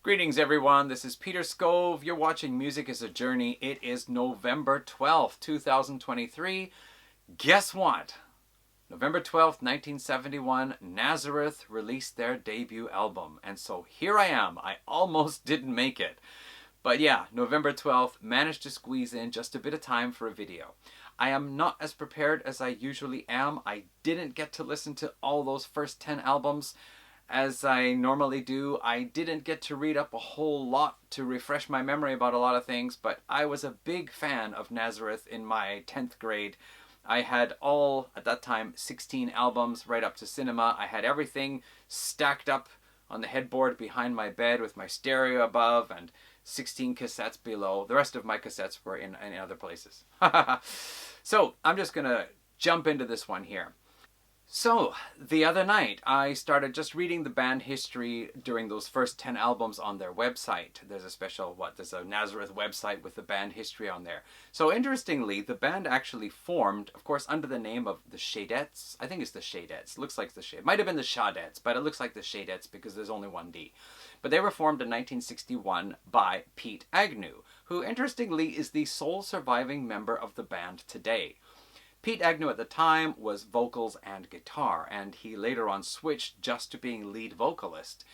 Greetings everyone, this is Peter Scove. You're watching Music is a Journey. It is November 12th, 2023. Guess what? November 12th, 1971, Nazareth released their debut album. And so here I am. I almost didn't make it. But yeah, November 12th, managed to squeeze in just a bit of time for a video. I am not as prepared as I usually am. I didn't get to listen to all those first 10 albums as I normally do. I didn't get to read up a whole lot to refresh my memory about a lot of things, but I was a big fan of Nazareth in my 10th grade. I had all, at that time, 16 albums right up to cinema. I had everything stacked up on the headboard behind my bed with my stereo above and 16 cassettes below. The rest of my cassettes were in other places. So I'm just going to jump into this one here. So, the other night, I started just reading the band history during those first 10 albums on their website. There's a special, there's a Nazareth website with the band history on there. So, interestingly, the band actually formed, of course, under the name of the Shadettes. I think it's the Shadettes. Looks like the Shadettes. Might have been the Shadettes, but it looks like the Shadettes because there's only one D. But they were formed in 1961 by Pete Agnew, who, interestingly, is the sole surviving member of the band today. Pete Agnew at the time was vocals and guitar, and he later on switched just to being lead vocalist.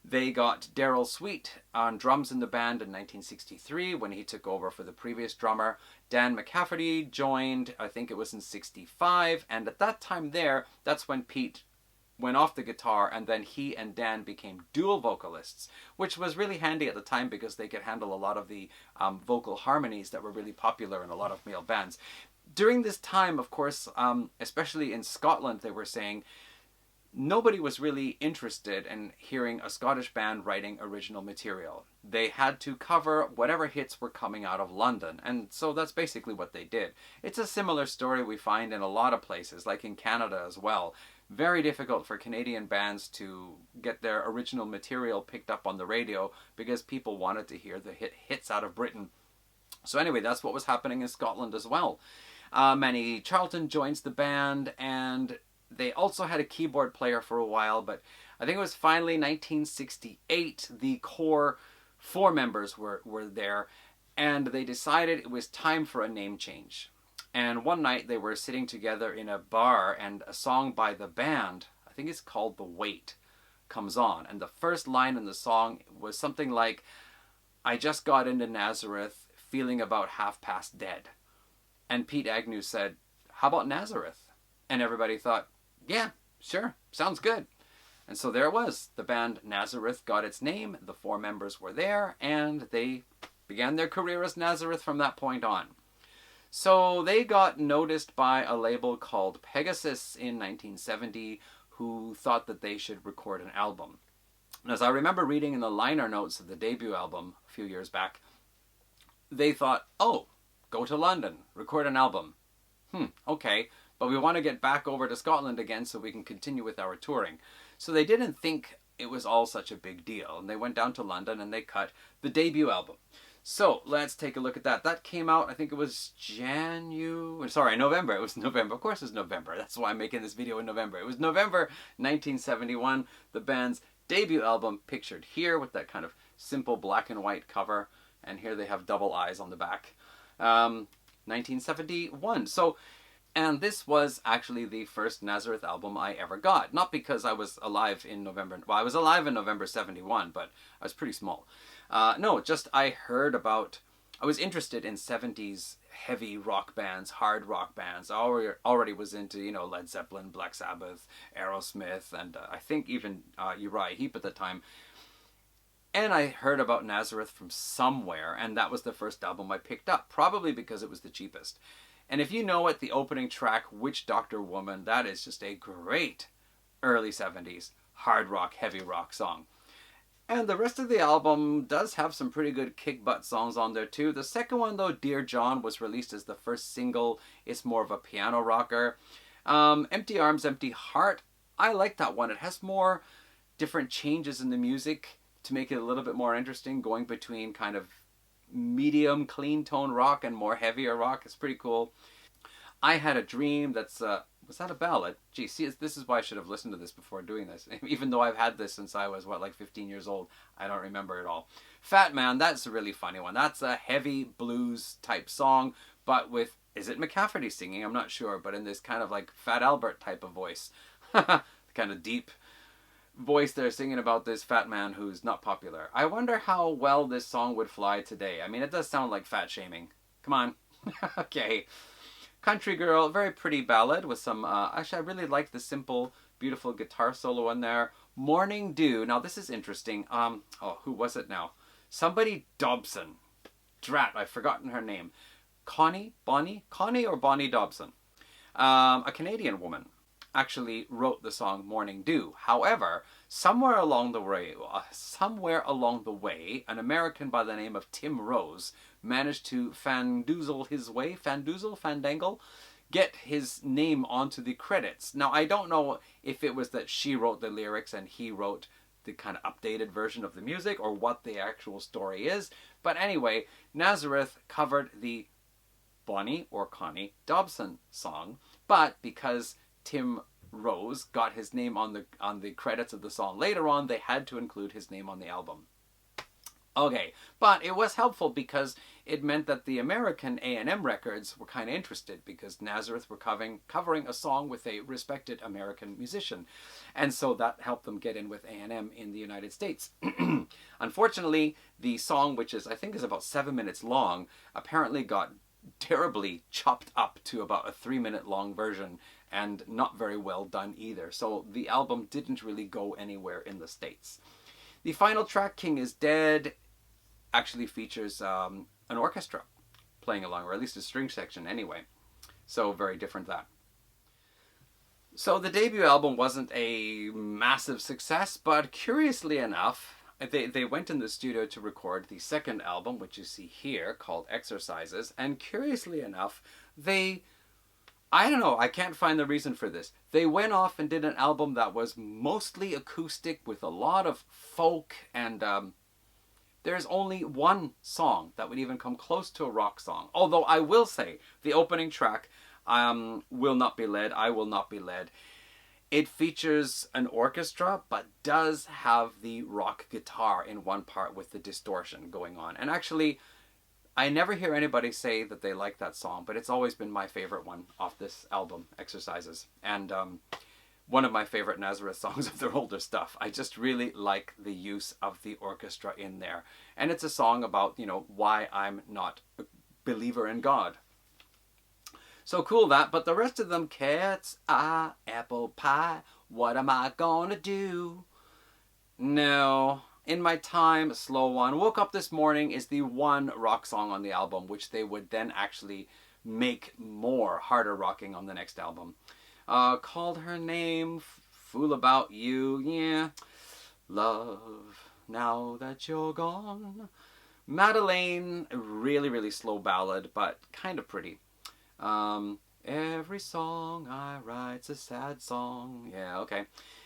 They got Daryl Sweet on drums in the band in 1963 when he took over for the previous drummer. Dan McCafferty joined, I think it was in 65, and at that time that's when Pete went off the guitar, and then he and Dan became dual vocalists, which was really handy at the time because they could handle a lot of the vocal harmonies that were really popular in a lot of male bands. During this time, of course, especially in Scotland, they were saying nobody was really interested in hearing a Scottish band writing original material. They had to cover whatever hits were coming out of London, and so that's basically what they did. It's a similar story we find in a lot of places, like in Canada as well. Very difficult for Canadian bands to get their original material picked up on the radio because people wanted to hear the hits out of Britain. So anyway, that's what was happening in Scotland as well. Manny Charlton joins the band, and they also had a keyboard player for a while, but I think it was finally 1968, the core four members were there, and they decided it was time for a name change. And one night they were sitting together in a bar, and a song by the band, I think it's called The Weight, comes on. And the first line in the song was something like, "I just got into Nazareth, feeling about half past dead." And Pete Agnew said, "How about Nazareth?" And everybody thought, yeah, sure, sounds good. And so there it was. The band Nazareth got its name, the four members were there, and they began their career as Nazareth from that point on. So they got noticed by a label called Pegasus in 1970, who thought that they should record an album. And as I remember reading in the liner notes of the debut album a few years back, they thought, oh, go to London, record an album. Okay, but we want to get back over to Scotland again so we can continue with our touring. So they didn't think it was all such a big deal, and they went down to London and they cut the debut album. So let's take a look at that. That came out, I think it was November. It was November. Of course it was November. That's why I'm making this video in November. It was November 1971, the band's debut album, pictured here with that kind of simple black and white cover. And here they have double eyes on the back. 1971. And this was actually the first Nazareth album I ever got. Not because I was alive in November. Well, I was alive in November 71, but I was pretty small. No, just I was interested in 70s heavy rock bands, hard rock bands. I already was into, Led Zeppelin, Black Sabbath, Aerosmith, and I think even Uriah Heep at the time. And I heard about Nazareth from somewhere, and that was the first album I picked up, probably because it was the cheapest. And if you know it, the opening track, Witch Doctor Woman, that is just a great early 70s hard rock, heavy rock song. And the rest of the album does have some pretty good kick-butt songs on there too. The second one, though, Dear John, was released as the first single. It's more of a piano rocker. Empty Arms, Empty Heart, I like that one. It has more different changes in the music to make it a little bit more interesting, going between kind of medium clean tone rock and more heavier rock. It's pretty cool. I Had a Dream, that's Was that a ballad? Gee, see, this is why I should have listened to this before doing this. Even though I've had this since I was, what, like 15 years old. I don't remember it all. Fat Man, that's a really funny one. That's a heavy blues type song, but with, is it McCafferty singing? I'm not sure, but in this kind of like Fat Albert type of voice. Kind of deep voice there singing about this fat man who's not popular. I wonder how well this song would fly today. I mean, it does sound like fat shaming. Come on. Okay. Country Girl, very pretty ballad with some, actually I really like the simple, beautiful guitar solo in there. Morning Dew, now this is interesting. Who was it now? Somebody Dobson. Drat, I've forgotten her name. Connie or Bonnie Dobson. A Canadian woman actually wrote the song Morning Dew. However, somewhere along the way, an American by the name of Tim Rose managed to fandangle, get his name onto the credits. Now, I don't know if it was that she wrote the lyrics and he wrote the kind of updated version of the music or what the actual story is. But anyway, Nazareth covered the Bonnie or Connie Dobson song, but because Tim Rose got his name on the credits of the song later on, they had to include his name on the album. Okay, but it was helpful because it meant that the American A&M records were kind of interested because Nazareth were covering a song with a respected American musician. And so that helped them get in with A&M in the United States. Unfortunately, the song, which I think is about 7 minutes long, apparently got terribly chopped up to about a 3-minute long version and not very well done either. So the album didn't really go anywhere in the States. The final track, King is Dead, actually features an orchestra playing along, or at least a string section anyway. So very different that. So the debut album wasn't a massive success, but curiously enough, they went in the studio to record the second album, which you see here, called Exercises, and curiously enough, I don't know, I can't find the reason for this. They went off and did an album that was mostly acoustic with a lot of folk, and there's only one song that would even come close to a rock song. Although I will say, the opening track, Will Not Be Led, I Will Not Be Led, it features an orchestra, but does have the rock guitar in one part with the distortion going on. And actually, I never hear anybody say that they like that song, but it's always been my favorite one off this album, Exercises. And one of my favorite Nazareth songs of their older stuff. I just really like the use of the orchestra in there. And it's a song about, why I'm not a believer in God. So cool that, but the rest of them, Cat's Eye, Apple Pie, What Am I Gonna Do? No. In My Time, Slow One. Woke Up This Morning is the one rock song on the album, which they would then actually make more harder rocking on the next album. Called Her Name, Fool About You, yeah. Love, Now That You're Gone. Madeleine, really, really slow ballad, but kind of pretty. Every song I write's a sad song. Yeah, okay.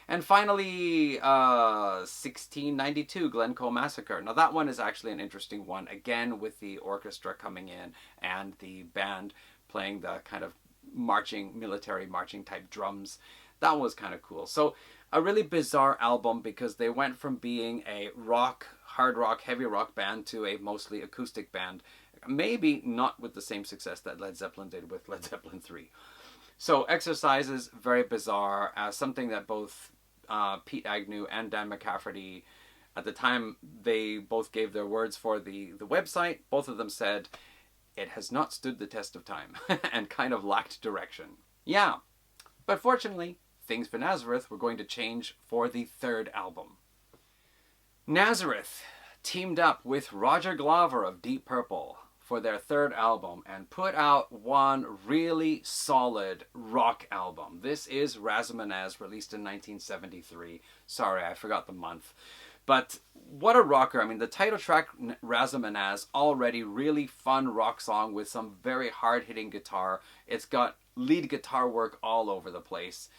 And finally, 1692, Glencoe Massacre. Now that one is actually an interesting one, again with the orchestra coming in and the band playing the kind of military marching type drums. That was kind of cool. So a really bizarre album because they went from being a rock, hard rock, heavy rock band to a mostly acoustic band. Maybe not with the same success that Led Zeppelin did with Led Zeppelin 3. So Exercises, very bizarre, something that both Pete Agnew and Dan McCafferty, at the time they both gave their words for the website, both of them said, it has not stood the test of time and kind of lacked direction. Yeah, but fortunately, things for Nazareth were going to change for the third album. Nazareth teamed up with Roger Glover of Deep Purple for their third album and put out one really solid rock album. This is Razamanaz, released in 1973. Sorry, I forgot the month. But what a rocker. I mean, the title track, Razamanaz, already really fun rock song with some very hard-hitting guitar. It's got lead guitar work all over the place.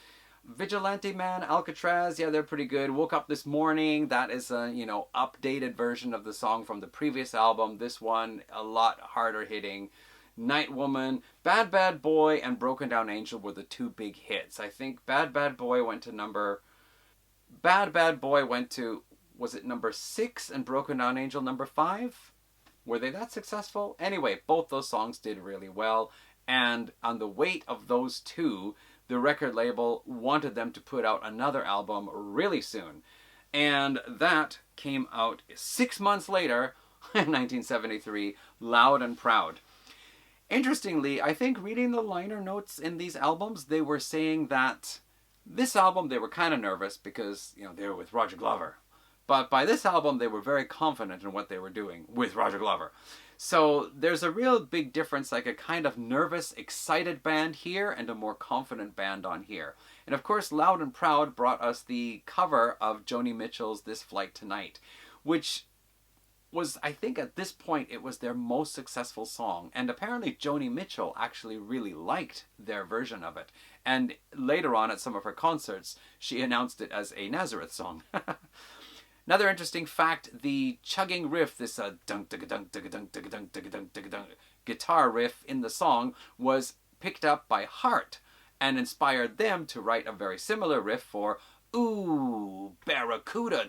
Vigilante Man, Alcatraz, yeah, they're pretty good. Woke Up This Morning, that is a, updated version of the song from the previous album. This one, a lot harder hitting. Night Woman, Bad Bad Boy, and Broken Down Angel were the two big hits. I think Bad Bad Boy went to was it number 6 and Broken Down Angel number 5? Were they that successful? Anyway, both those songs did really well, and on the weight of those two, the record label wanted them to put out another album really soon. And that came out 6 months later, in 1973, Loud and Proud. Interestingly, I think reading the liner notes in these albums, they were saying that this album they were kind of nervous because, they were with Roger Glover. But by this album, they were very confident in what they were doing with Roger Glover. So there's a real big difference, like a kind of nervous, excited band here and a more confident band on here. And of course, Loud and Proud brought us the cover of Joni Mitchell's This Flight Tonight, which was, I think at this point, it was their most successful song. And apparently Joni Mitchell actually really liked their version of it. And later on at some of her concerts, she announced it as a Nazareth song. Another interesting fact, the chugging riff, this guitar riff in the song was picked up by Heart and inspired them to write a very similar riff for Ooh, Barracuda.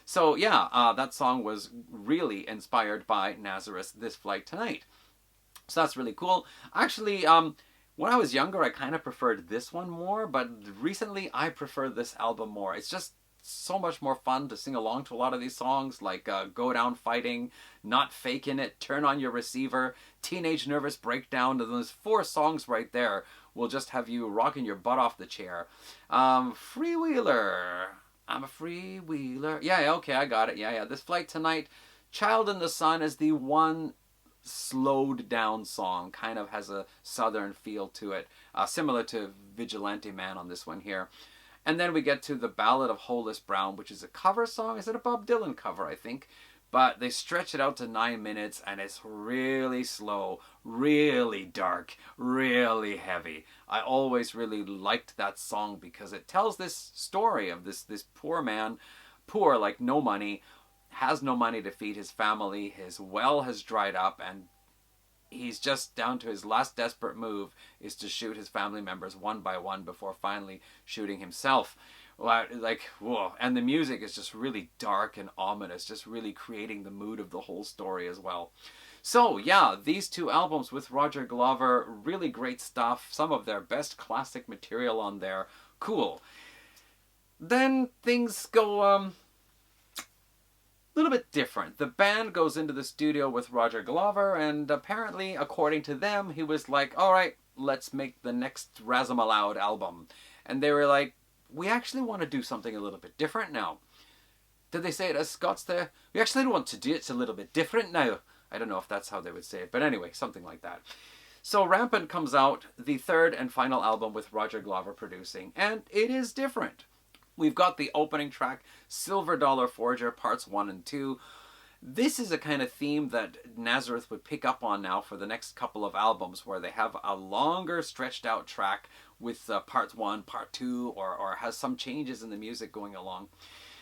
So yeah, that song was really inspired by Nazareth's This Flight Tonight. So that's really cool. Actually, when I was younger, I kind of preferred this one more, but recently I prefer this album more. It's just so much more fun to sing along to a lot of these songs, like Go Down Fighting, Not Faking It, Turn on Your Receiver, Teenage Nervous Breakdown. And those 4 songs right there will just have you rocking your butt off the chair. Freewheeler. I'm a freewheeler. Yeah, okay, I got it. Yeah. This Flight Tonight. Child in the Sun is the one slowed down song, kind of has a southern feel to it, similar to Vigilante Man on this one here. And then we get to the Ballad of Hollis Brown, which is a cover song. Is it a Bob Dylan cover, I think? But they stretch it out to 9 minutes, and it's really slow, really dark, really heavy. I always really liked that song because it tells this story of this poor man, poor like no money, has no money to feed his family, his well has dried up, and he's just down to his last desperate move is to shoot his family members one by one before finally shooting himself. Like, whoa. And the music is just really dark and ominous, just really creating the mood of the whole story as well. So yeah, these 2 albums with Roger Glover, really great stuff, some of their best classic material on there. Cool. Then things go little bit different. The band goes into the studio with Roger Glover, and apparently, according to them, he was like, all right, let's make the next Razzamaloud album. And they were like, we actually want to do something a little bit different now. Did they say it as Scots there? We actually want to do it a little bit different now. I don't know if that's how they would say it, but anyway, something like that. So Rampant comes out, the 3rd and final album with Roger Glover producing, and it is different. We've got the opening track, Silver Dollar Forger, parts 1 and 2. This is a kind of theme that Nazareth would pick up on now for the next couple of albums, where they have a longer stretched out track with part 1, part 2, or has some changes in the music going along.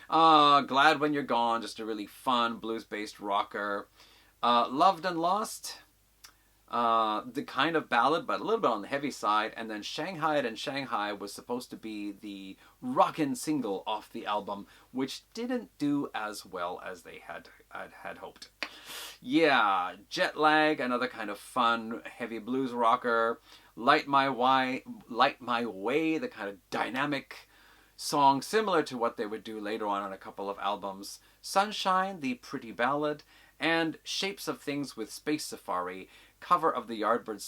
Glad When You're Gone, just a really fun blues-based rocker. Loved and Lost, the kind of ballad, but a little bit on the heavy side. And then Shanghaied and Shanghai was supposed to be the rockin' single off the album, which didn't do as well as they had hoped. Yeah, Jet Lag, another kind of fun, heavy blues rocker. Light My Way, the kind of dynamic song, similar to what they would do later on a couple of albums. Sunshine, the pretty ballad. And Shapes of Things with Space Safari, cover of the Yardbirds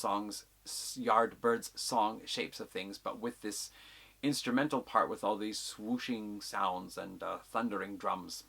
song Shapes of Things, but with this instrumental part with all these swooshing sounds and thundering drums.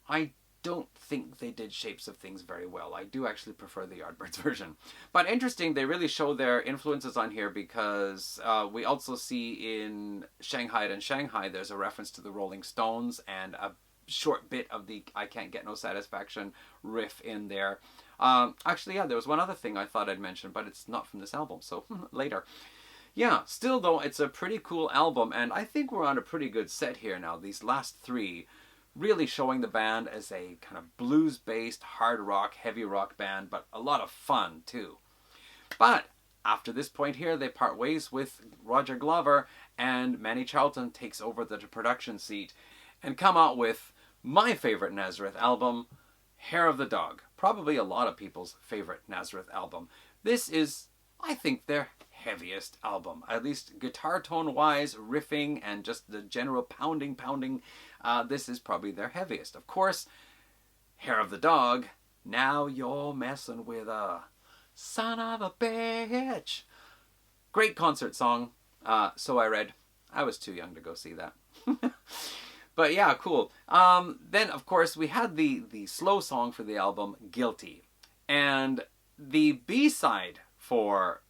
I don't think they did Shapes of Things very well. I do actually prefer the Yardbirds version. But interesting, they really show their influences on here, because we also see in Shanghai and Shanghai there's a reference to the Rolling Stones and a short bit of the I Can't Get No Satisfaction riff in there. Actually, yeah, there was one other thing I thought I'd mention, but it's not from this album, so later. Yeah, still though, it's a pretty cool album, and I think we're on a pretty good set here now. These last 3 really showing the band as a kind of blues-based, hard rock, heavy rock band, but a lot of fun too. But after this point here, they part ways with Roger Glover, and Manny Charlton takes over the production seat and come out with my favorite Nazareth album, Hair of the Dog. Probably a lot of people's favorite Nazareth album. This is, I think, their heaviest album. At least guitar tone wise, riffing, and just the general pounding. This is probably their heaviest. Of course, Hair of the Dog, now you're messing with a son of a bitch. Great concert song. So I read. I was too young to go see that. But yeah, cool. Then, of course, we had the slow song for the album, Guilty. And the B-side for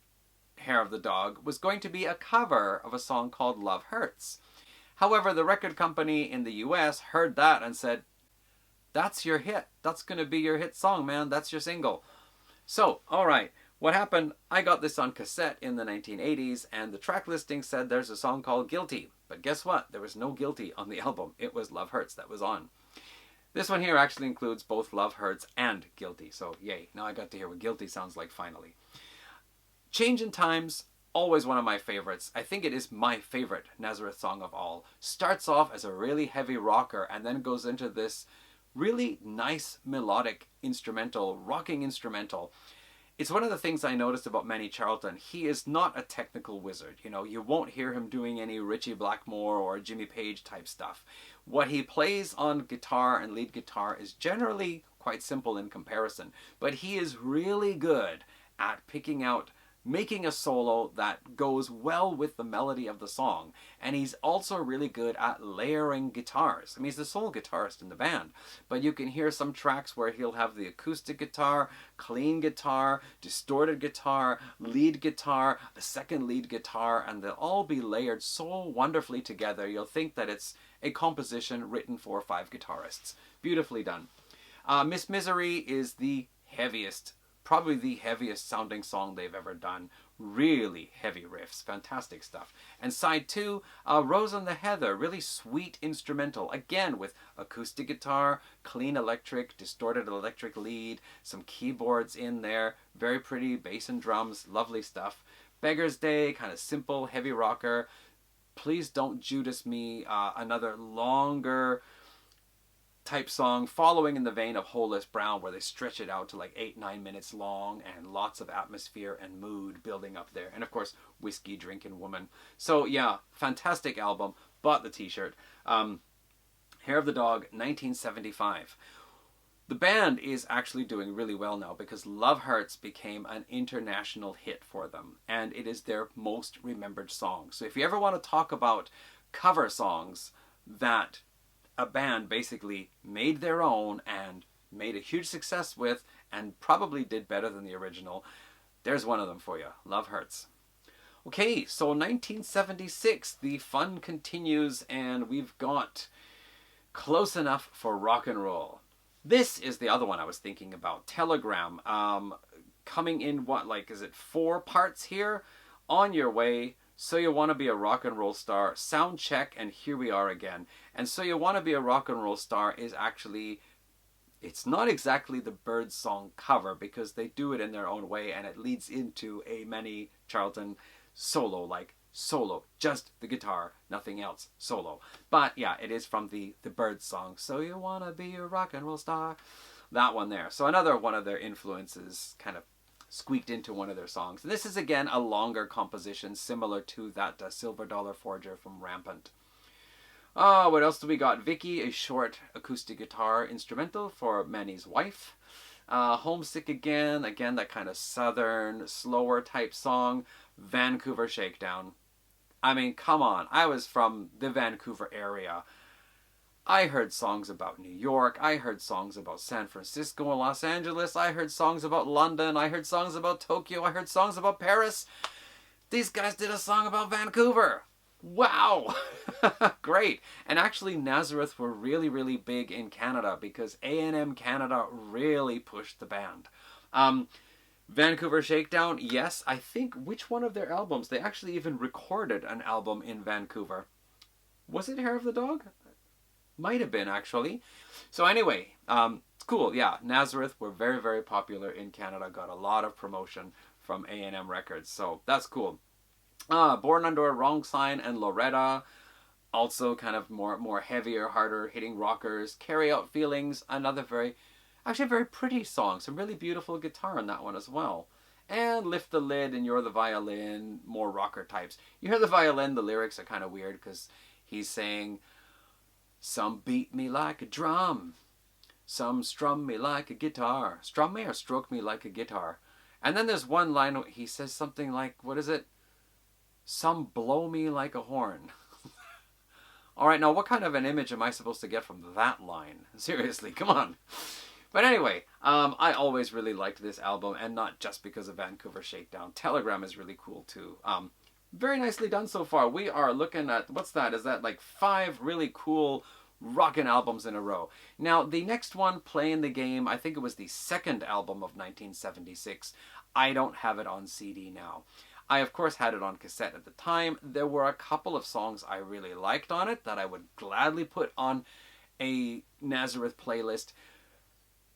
Hair of the Dog was going to be a cover of a song called Love Hurts. However, the record company in the US heard that and said, that's your hit. That's going to be your hit song, man. That's your single. So, alright. What happened, I got this on cassette in the 1980s, and the track listing said there's a song called Guilty. But guess what? There was no Guilty on the album. It was Love Hurts that was on. This one here actually includes both Love Hurts and Guilty. So, yay. Now I got to hear what Guilty sounds like finally. Change in Times, always one of my favorites. I think it is my favorite Nazareth song of all. Starts off as a really heavy rocker and then goes into this really nice melodic instrumental, rocking instrumental. It's one of the things I noticed about Manny Charlton. He is not a technical wizard. You know, you won't hear him doing any Ritchie Blackmore or Jimmy Page type stuff. What he plays on guitar and lead guitar is generally quite simple in comparison, but he is really good at picking out, making a solo that goes well with the melody of the song. And he's also really good at layering guitars. I mean, he's the sole guitarist in the band, but you can hear some tracks where he'll have the acoustic guitar, clean guitar, distorted guitar, lead guitar, a second lead guitar, and they'll all be layered so wonderfully together you'll think that it's a composition written for 5 guitarists. Beautifully done. Miss Misery is the heaviest, probably the heaviest sounding song they've ever done. Really heavy riffs, fantastic stuff. And side 2, Rose and the Heather, really sweet instrumental, again with acoustic guitar, clean electric, distorted electric lead, some keyboards in there, very pretty bass and drums, lovely stuff. Beggar's Day, kind of simple, heavy rocker. Please Don't Judas Me, another longer type song following in the vein of Holeless Brown, where they stretch it out to like 8-9 minutes long and lots of atmosphere and mood building up there. And of course, Whiskey Drinking Woman. So yeah, fantastic album. Bought the t-shirt. Hair of the Dog, 1975. The band is actually doing really well now because Love Hurts became an international hit for them, and it is their most remembered song. So if you ever want to talk about cover songs that a band basically made their own and made a huge success with and probably did better than the original, there's one of them for you. Love Hurts. Okay, so 1976, the fun continues and we've got Close Enough for Rock and Roll. This is the other one I was thinking about. Telegram, coming in what, like, is it 4 parts here? On Your Way, So You Want to Be a Rock and Roll Star, Sound Check, and Here We Are Again. And So You Want to Be a Rock and Roll Star is actually, it's not exactly the Byrds song cover because they do it in their own way and it leads into a Manny Charlton solo, like solo, just the guitar, nothing else, solo. But yeah, it is from the Byrds song, So You Want to Be a Rock and Roll Star. That one there. So another one of their influences kind of squeaked into one of their songs. And this is again a longer composition similar to that Silver Dollar Forger from Rampant. Oh, what else do we got? Vicky, a short acoustic guitar instrumental for Manny's wife. Homesick Again, that kind of southern, slower type song. Vancouver Shakedown. I mean, come on. I was from the Vancouver area. I heard songs about New York. I heard songs about San Francisco and Los Angeles. I heard songs about London. I heard songs about Tokyo. I heard songs about Paris. These guys did a song about Vancouver. Wow! Great. And actually, Nazareth were really, really big in Canada because A&M Canada really pushed the band. Vancouver Shakedown, yes, I think which one of their albums? They actually even recorded an album in Vancouver. Was it Hair of the Dog? Might have been, actually. So anyway, it's cool. Yeah, Nazareth were very, very popular in Canada. Got a lot of promotion from A&M Records. So that's cool. Born Under a Wrong Sign and Loretta. Also kind of more heavier, harder hitting rockers. Carry Out Feelings. Another actually very pretty song. Some really beautiful guitar on that one as well. And Lift the Lid and You're the Violin. More rocker types. You hear the violin, the lyrics are kind of weird because he's saying, some beat me like a drum. Some strum me like a guitar. Strum me or stroke me like a guitar. And then there's one line he says something like, what is it? Some blow me like a horn. All right, now what kind of an image am I supposed to get from that line? Seriously, come on. But anyway, I always really liked this album, and not just because of Vancouver Shakedown. Telegram is really cool too. Very nicely done so far. We are looking at, what's that? Is that like 5 really cool rockin' albums in a row? Now, the next one, Playing the Game, I think it was the second album of 1976. I don't have it on CD now. I, of course, had it on cassette at the time. There were a couple of songs I really liked on it that I would gladly put on a Nazareth playlist.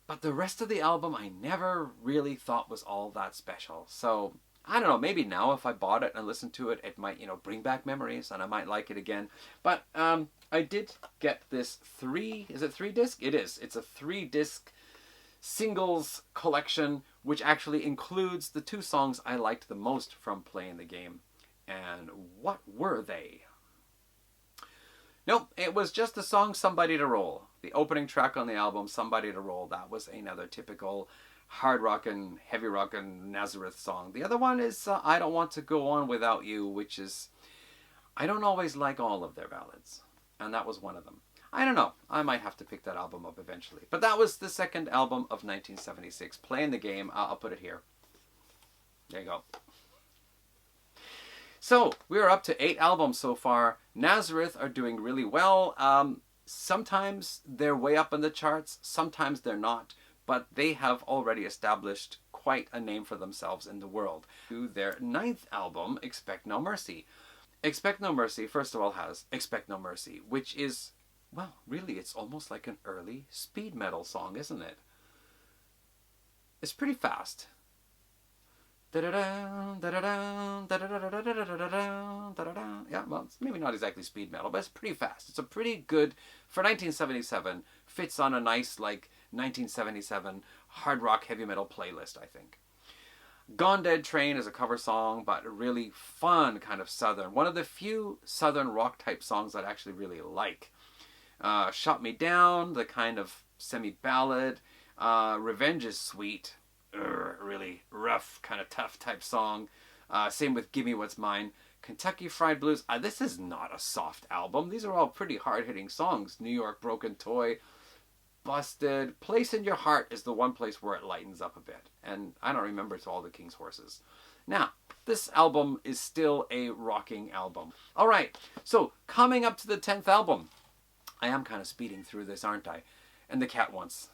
But the rest of the album I never really thought was all that special. So, I don't know, maybe now if I bought it and listened to it, it might, bring back memories and I might like it again. But I did get this is it 3 disc? It is. It's a 3 disc singles collection, which actually includes the 2 songs I liked the most from Playing the Game. And what were they? Nope, it was just the song Somebody to Roll. The opening track on the album, Somebody to Roll. That was another typical hard rockin', heavy rockin' Nazareth song. The other one is I Don't Want to Go On Without You, which is, I don't always like all of their ballads. And that was one of them. I don't know. I might have to pick that album up eventually. But that was the second album of 1976. Playing the Game. I'll put it here. There you go. So, we're up to 8 albums so far. Nazareth are doing really well. Sometimes they're way up in the charts. Sometimes they're not. But they have already established quite a name for themselves in the world. To their 9th album, Expect No Mercy. Expect No Mercy, first of all, has Expect No Mercy, which is, well, really, it's almost like an early speed metal song, isn't it? It's pretty fast. Yeah, well, it's maybe not exactly speed metal, but it's pretty fast. It's a pretty good, for 1977, fits on a nice, 1977 hard rock heavy metal playlist, I think. Gone Dead Train is a cover song, but a really fun kind of southern. One of the few southern rock type songs that I actually really like. Shot Me Down, the kind of semi-ballad. Revenge is Sweet. Really rough, kind of tough type song. Same with Gimme What's Mine. Kentucky Fried Blues. This is not a soft album. These are all pretty hard-hitting songs. New York Broken Toy. Busted. Place in Your Heart is the one place where it lightens up a bit. And I don't remember To All the King's Horses. Now, this album is still a rocking album. Alright, so coming up to the 10th album. I am kind of speeding through this, aren't I? And the cat wants.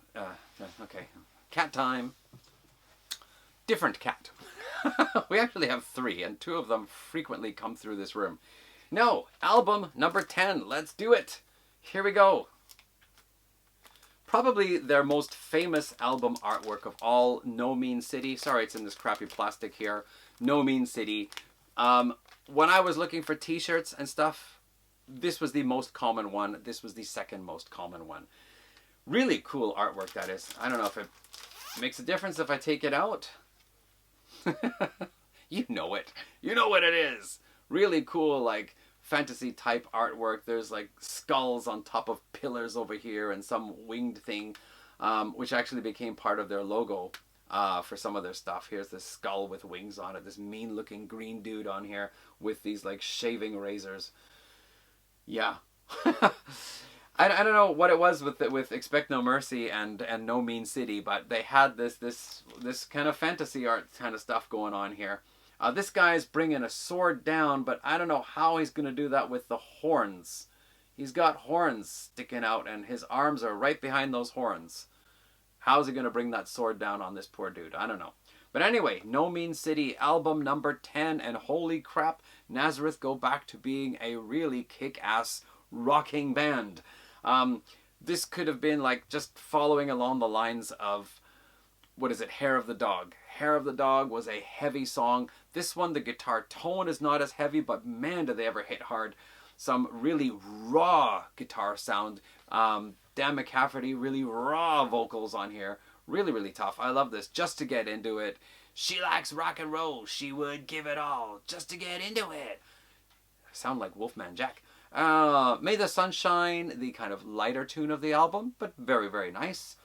Okay. Cat time. Different cat. We actually have 3, and 2 of them frequently come through this room. No, album number 10. Let's do it. Here we go. Probably their most famous album artwork of all, No Mean City. Sorry, it's in this crappy plastic here. No Mean City. When I was looking for t-shirts and stuff, this was the most common one. This was the second most common one. Really cool artwork, that is. I don't know if it makes a difference if I take it out. You know it. You know what it is. Really cool, fantasy type artwork. There's skulls on top of pillars over here and some winged thing, which actually became part of their logo for some of their stuff. Here's this skull with wings on it. This mean looking green dude on here with these shaving razors. Yeah. I don't know what it was with Expect No Mercy and No Mean City, but they had this kind of fantasy art kind of stuff going on here. This guy's bringing a sword down, but I don't know how he's going to do that with the horns. He's got horns sticking out, and his arms are right behind those horns. How's he going to bring that sword down on this poor dude? I don't know. But anyway, No Mean City, album number 10, and holy crap, Nazareth go back to being a really kick-ass rocking band. This could have been like just following along the lines of, what is it, Hair of the Dog. Hair of the Dog was a heavy song. This one, the guitar tone is not as heavy, but man, do they ever hit hard. Some really raw guitar sound. Dan McCafferty, really raw vocals on here. Really, really tough. I love this. Just to get into it. She likes rock and roll. She would give it all just to get into it. I sound like Wolfman Jack. May the Sun Shine, the kind of lighter tune of the album, but very, very nice.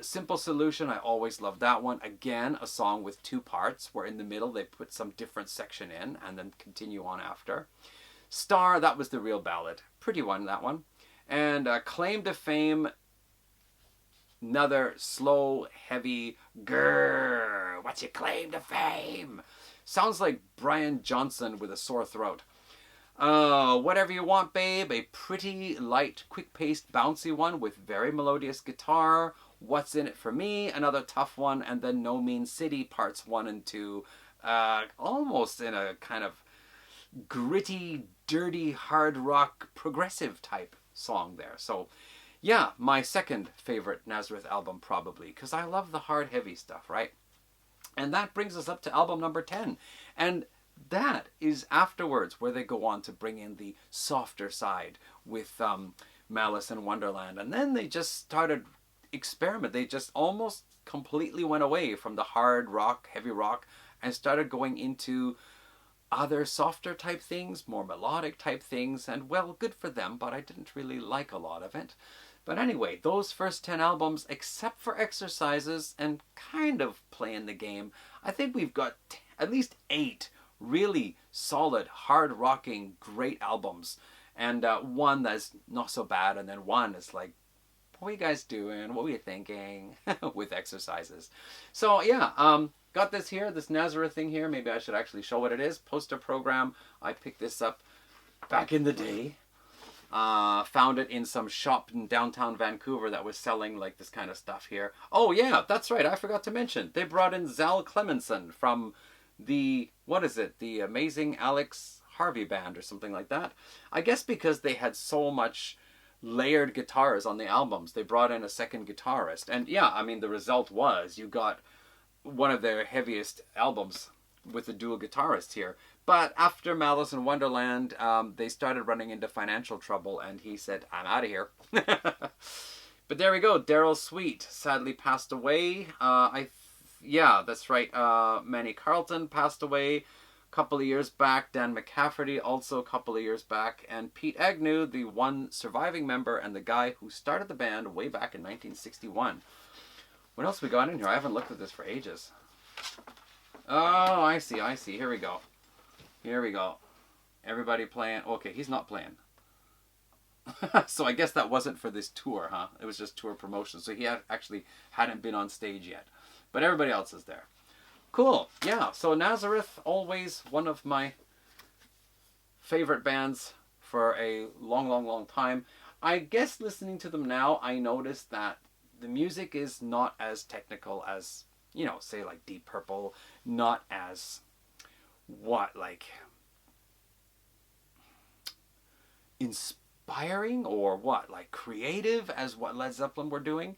Simple Solution, I always loved that one. Again, a song with two parts, where in the middle they put some different section in and then continue on after. Star, that was the real ballad. Pretty one, that one. And Claim to Fame, another slow, heavy, grrr, what's your claim to fame? Sounds like Brian Johnson with a sore throat. Whatever You Want, Babe, a pretty light, quick-paced, bouncy one with very melodious guitar. What's in It for Me, another tough one. And then No Mean City, parts 1 and 2, almost in a kind of gritty, dirty, hard rock, progressive type song there. So yeah, my second favorite Nazareth album probably, because I love the hard, heavy stuff, right? And that brings us up to album number 10. And that is afterwards where they go on to bring in the softer side with Malice in Wonderland. And then they just started experiment. They just almost completely went away from the hard rock, heavy rock, and started going into other softer type things, more melodic type things. And well, good for them, but I didn't really like a lot of it. But anyway, those first 10 albums, except for Exercises and kind of Playing the Game, I think we've got at least 8 really solid, hard-rocking, great albums. And one that's not so bad, and then one is like, what were you guys doing? What were you thinking? With Exercises. So yeah, got this here, this Nazareth thing here. Maybe I should actually show what it is. Poster program. I picked this up back in the day. Found it in some shop in downtown Vancouver that was selling like this kind of stuff here. Oh yeah, that's right, I forgot to mention. They brought in Zal Clemenson from the, what is it, the Amazing Alex Harvey Band or something like that. I guess because they had so much layered guitars on the albums, they brought in a second guitarist. And yeah, I mean, the result was you got one of their heaviest albums with a dual guitarist here. But after Malice in Wonderland, they started running into financial trouble, and he said, I'm out of here. But there we go. Daryl Sweet sadly passed away. Yeah, that's right. Manny Carlton passed away a couple of years back. Dan McCafferty also a couple of years back. And Pete Agnew, the one surviving member and the guy who started the band way back in 1961. What else we got in here? I haven't looked at this for ages. Oh, I see. Here we go. Everybody playing. Okay, he's not playing. So I guess that wasn't for this tour, huh? It was just tour promotion. So he actually hadn't been on stage yet. But everybody else is there. Cool. Yeah, so Nazareth, always one of my favorite bands for a long, long, long time. I guess listening to them now, I noticed that the music is not as technical as, you know, say like Deep Purple. Not as, like inspiring or like creative as what Led Zeppelin were doing.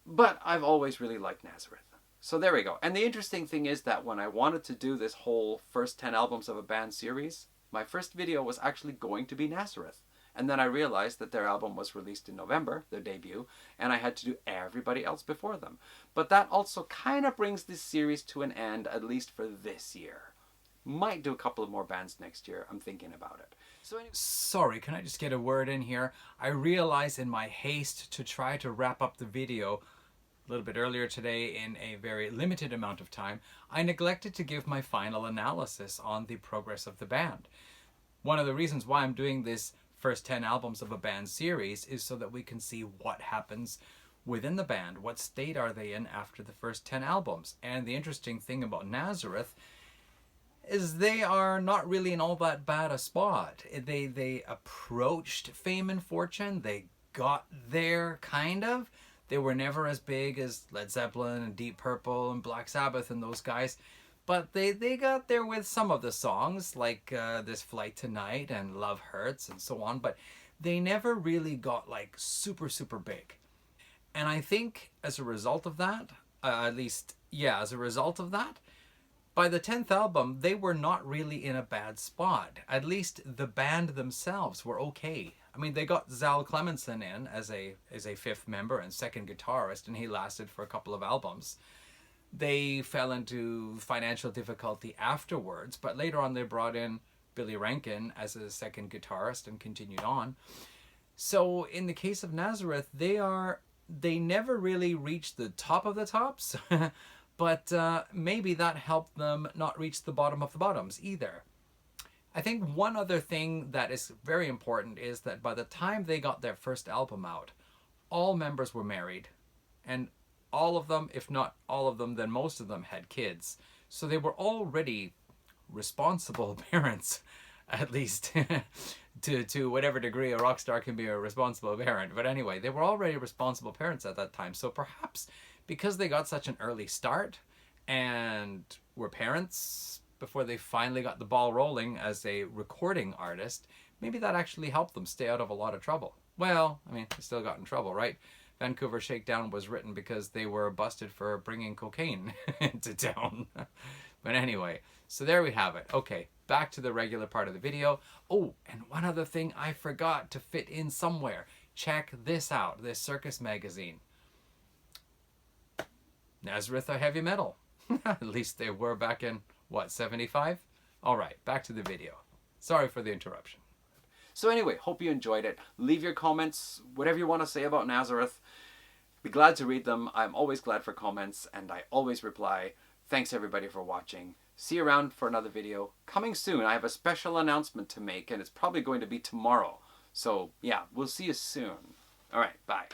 But I've always really liked Nazareth. So there we go. And the interesting thing is that when I wanted to do this whole first 10 albums of a band series, my first video was actually going to be Nazareth. And then I realized that their album was released in November, their debut, and I had to do everybody else before them. But that also kind of brings this series to an end, at least for this year. Might do a couple of more bands next year. I'm thinking about it. So anyway, sorry, can I just get a word in here? I realize in my haste to try to wrap up the video a little bit earlier today in a very limited amount of time, I neglected to give my final analysis on the progress of the band. One of the reasons why I'm doing this first 10 albums of a band series is so that we can see what happens within the band. What state are they in after the first 10 albums? And the interesting thing about Nazareth is they are not really in all that bad a spot. They approached fame and fortune. They got there, kind of. They were never as big as Led Zeppelin and Deep Purple and Black Sabbath and those guys. But they got there with some of the songs, like This Flight Tonight and Love Hurts and so on, but they never really got like super, super big. And I think as a result of that, at least, yeah, as a result of that, by the 10th album, they were not really in a bad spot. At least the band themselves were okay. I mean, they got Zal Clemenson in as a fifth member and second guitarist, and he lasted for a couple of albums. They fell into financial difficulty afterwards, but later on they brought in Billy Rankin as a second guitarist and continued on. So in the case of Nazareth, they never really reached the top of the tops, but maybe that helped them not reach the bottom of the bottoms either. I think one other thing that is very important is that by the time they got their first album out, all members were married, and all of them, if not all of them, then most of them had kids. So they were already responsible parents, at least to whatever degree a rock star can be a responsible parent. But anyway, they were already responsible parents at that time. So perhaps because they got such an early start and were parents before they finally got the ball rolling as a recording artist, maybe that actually helped them stay out of a lot of trouble. Well, I mean, they still got in trouble, right? Vancouver Shakedown was written because they were busted for bringing cocaine into town. But anyway, so there we have it. Okay, back to the regular part of the video. Oh, and one other thing I forgot to fit in somewhere. Check this out, this Circus magazine. Nazareth are heavy metal. At least they were back in, what, 75? All right, back to the video. Sorry for the interruption. So anyway, hope you enjoyed it. Leave your comments, whatever you want to say about Nazareth. Be glad to read them. I'm always glad for comments, and I always reply. Thanks everybody for watching. See you around for another video. Coming soon, I have a special announcement to make, and it's probably going to be tomorrow. So yeah, we'll see you soon. All right, bye.